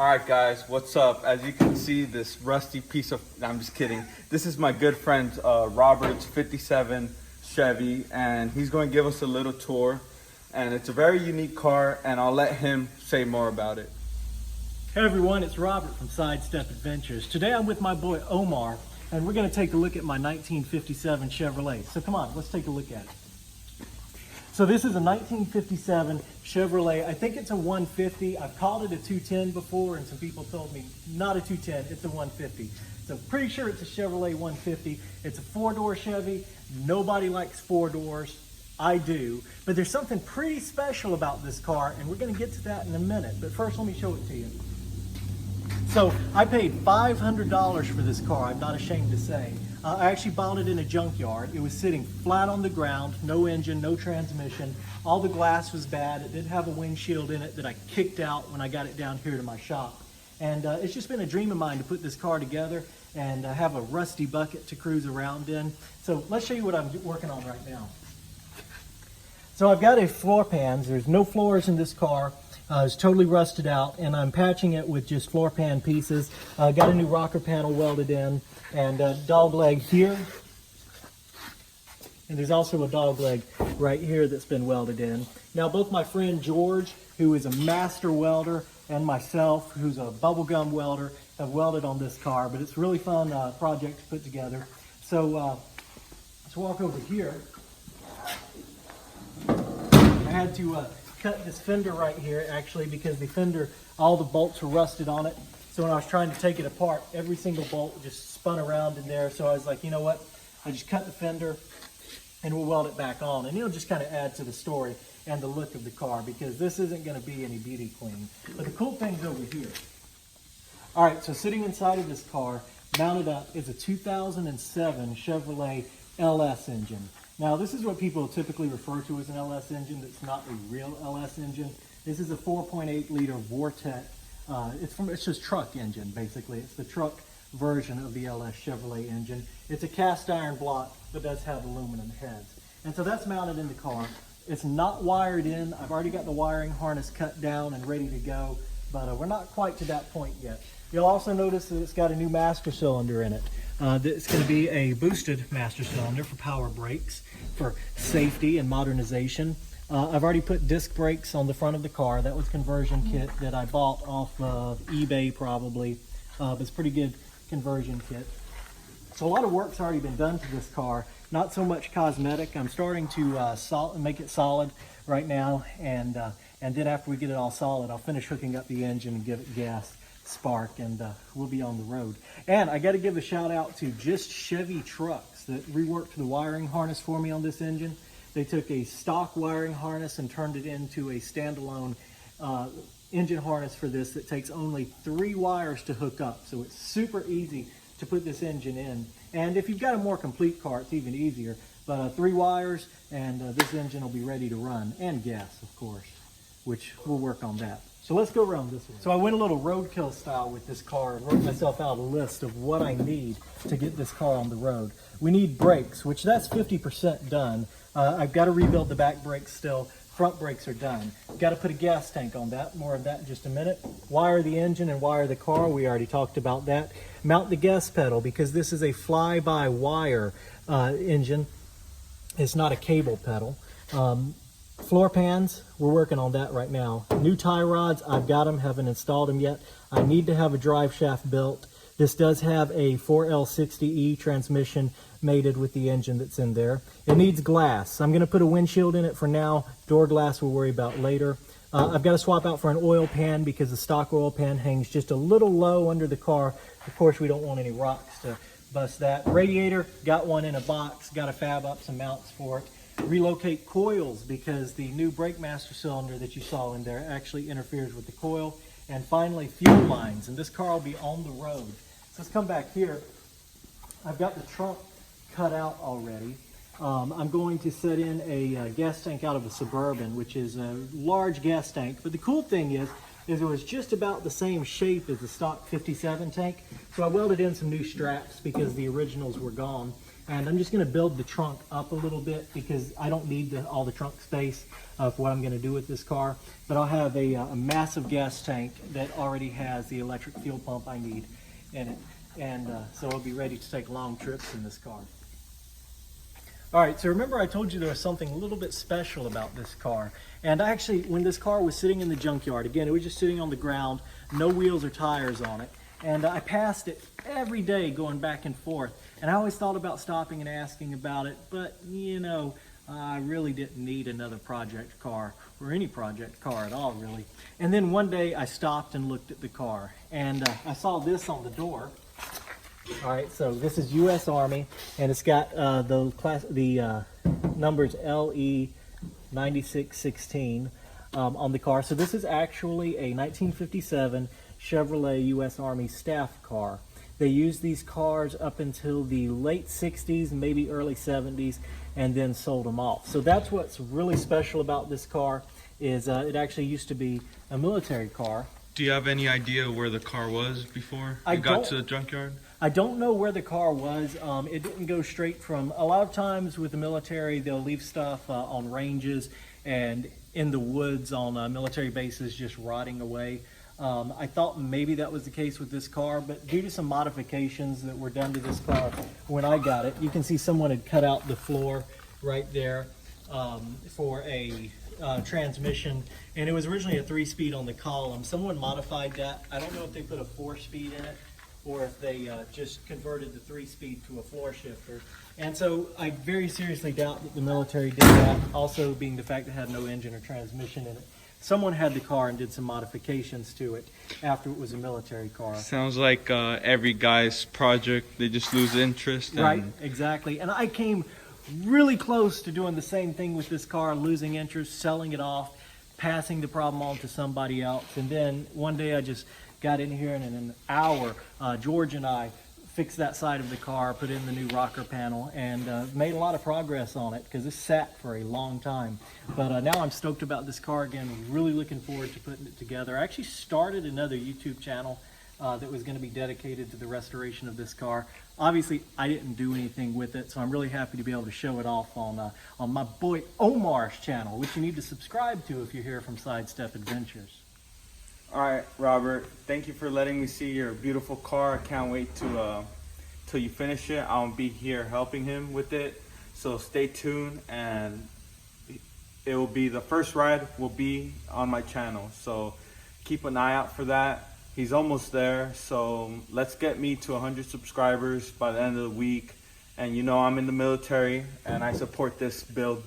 All right, guys, what's up? As you can see, this rusty piece of, I'm just kidding. This is my good friend Robert's 57 Chevy, and he's going to give us a little tour. And it's a very unique car, and I'll let him say more about it. Hey everyone, it's Robert from Sidestep Adventures. Today I'm with my boy Omar, and we're going to take a look at my 1957 Chevrolet. So come on, let's take a look at it. So this is a 1957 Chevrolet. I think it's a 150. I've called it a 210 before, and some people told me not a 210, it's a 150. So pretty sure it's a Chevrolet 150. It's a four-door Chevy. Nobody likes four doors. I do, but there's something pretty special about this car, and we're going to get to that in a minute. But first, let me show it to you. So I paid $500 for this car, I'm not ashamed to say. I actually bought it in a junkyard. It was sitting flat on the ground, no engine, no transmission. All the glass was bad. It did have a windshield in it that I kicked out when I got it down here to my shop. And it's just been a dream of mine to put this car together and have a rusty bucket to cruise around in. So let's show you what I'm working on right now. So I've got a floor pans. There's no floors in this car. It's totally rusted out, and I'm patching it with just floor pan pieces. Got a new rocker panel welded in, and a dog leg here. And there's also a dog leg right here that's been welded in. Now both my friend George, who is a master welder, and myself, who's a bubblegum welder, have welded on this car, but it's a really fun project to put together. So let's walk over here. I had to cut this fender right here, actually, because the fender, all the bolts were rusted on it. So when I was trying to take it apart, every single bolt just spun around in there. So I was like, you know what? I just cut the fender and we'll weld it back on. And it'll just kind of add to the story and the look of the car, because this isn't going to be any beauty queen. But the cool thing's over here. All right, so sitting inside of this car, mounted up, is a 2007 Chevrolet LS engine. Now, this is what people typically refer to as an LS engine. That's not a real LS engine. This is a 4.8 liter Vortec. It's just truck engine, basically. It's the truck version of the LS Chevrolet engine. It's a cast iron block, but does have aluminum heads. And so that's mounted in the car. It's not wired in. I've already got the wiring harness cut down and ready to go, but we're not quite to that point yet. You'll also notice that it's got a new master cylinder in it. It's going to be a boosted master cylinder for power brakes, for safety and modernization. I've already put disc brakes on the front of the car. That was conversion kit that I bought off of eBay probably, but it's a pretty good conversion kit. So a lot of work's already been done to this car, not so much cosmetic. I'm starting to make it solid right now, and then after we get it all solid, I'll finish hooking up the engine and give it gas, spark, and we'll be on the road. And I got to give a shout out to Just Chevy Trucks that reworked the wiring harness for me on this engine. They took a stock wiring harness and turned it into a standalone engine harness for this that takes only 3 wires to hook up. So it's super easy to put this engine in. And if you've got a more complete car, it's even easier. But 3 wires, and this engine will be ready to run, and gas, of course, which we'll work on that. So let's go around this way. So I went a little roadkill style with this car and wrote myself out a list of what I need to get this car on the road. We need brakes, which that's 50% done. I've got to rebuild the back brakes still. Front brakes are done. Got to put a gas tank on that. More of that in just a minute. Wire the engine and wire the car. We already talked about that. Mount the gas pedal, because this is a fly-by-wire engine. It's not a cable pedal. Floor pans, we're working on that right now. New tie rods, I've got them, haven't installed them yet. I need to have a drive shaft built. This does have a 4L60E transmission mated with the engine that's in there. It needs glass. I'm going to put a windshield in it for now. Door glass we'll worry about later. I've got to swap out for an oil pan because the stock oil pan hangs just a little low under the car. Of course, we don't want any rocks to bust that. Radiator, got one in a box. Got to fab up some mounts for it. Relocate coils, because the new brake master cylinder that you saw in there actually interferes with the coil. And finally, fuel lines, and this car will be on the road. So let's come back here. I've got the trunk cut out already. I'm going to set in a gas tank out of a Suburban, which is a large gas tank. But the cool thing is, is it was just about the same shape as the stock 57 tank. So I welded in some new straps because the originals were gone. And I'm just going to build the trunk up a little bit because I don't need all the trunk space for what I'm going to do with this car. But I'll have a massive gas tank that already has the electric fuel pump I need in it. And so I'll be ready to take long trips in this car. All right, so remember I told you there was something a little bit special about this car. And actually, when this car was sitting in the junkyard, again, it was just sitting on the ground, no wheels or tires on it. And I passed it every day going back and forth. And I always thought about stopping and asking about it, but you know, I really didn't need another project car, or any project car at all, really. And then one day I stopped and looked at the car, and I saw this on the door. All right, so this is U.S. Army, and it's got the numbers LE 9616 on the car. So this is actually a 1957 Chevrolet U.S. Army staff car. They used these cars up until the late 60s, maybe early 70s, and then sold them off. So that's what's really special about this car, is it actually used to be a military car. Do you have any idea where the car was before it got to the junkyard? I don't know where the car was. It didn't go straight from, a lot of times with the military, they'll leave stuff on ranges and in the woods on military bases just rotting away. I thought maybe that was the case with this car, but due to some modifications that were done to this car when I got it, you can see someone had cut out the floor right there for a transmission, and it was originally a 3-speed on the column. Someone modified that. I don't know if they put a 4-speed in it or if they just converted the 3-speed to a floor shifter. And so I very seriously doubt that the military did that, also being the fact that it had no engine or transmission in it. Someone had the car and did some modifications to it after it was a military car. Sounds like every guy's project, they just lose interest. Right, exactly. And I came really close to doing the same thing with this car, losing interest, selling it off, passing the problem on to somebody else. And then one day I just got in here, and in an hour, George and I fixed that side of the car, put in the new rocker panel, and made a lot of progress on it because this sat for a long time. But now I'm stoked about this car again, really looking forward to putting it together. I actually started another YouTube channel that was going to be dedicated to the restoration of this car. Obviously, I didn't do anything with it, so I'm really happy to be able to show it off on my boy Omar's channel, which you need to subscribe to if you're here from Sidestep Adventures. All right, Robert, thank you for letting me see your beautiful car. I can't wait to till you finish it. I'll be here helping him with it, so stay tuned, and it will be, the first ride will be on my channel, so keep an eye out for that. He's almost there, so let's get me to 100 subscribers by the end of the week. And you know I'm in the military and I support this build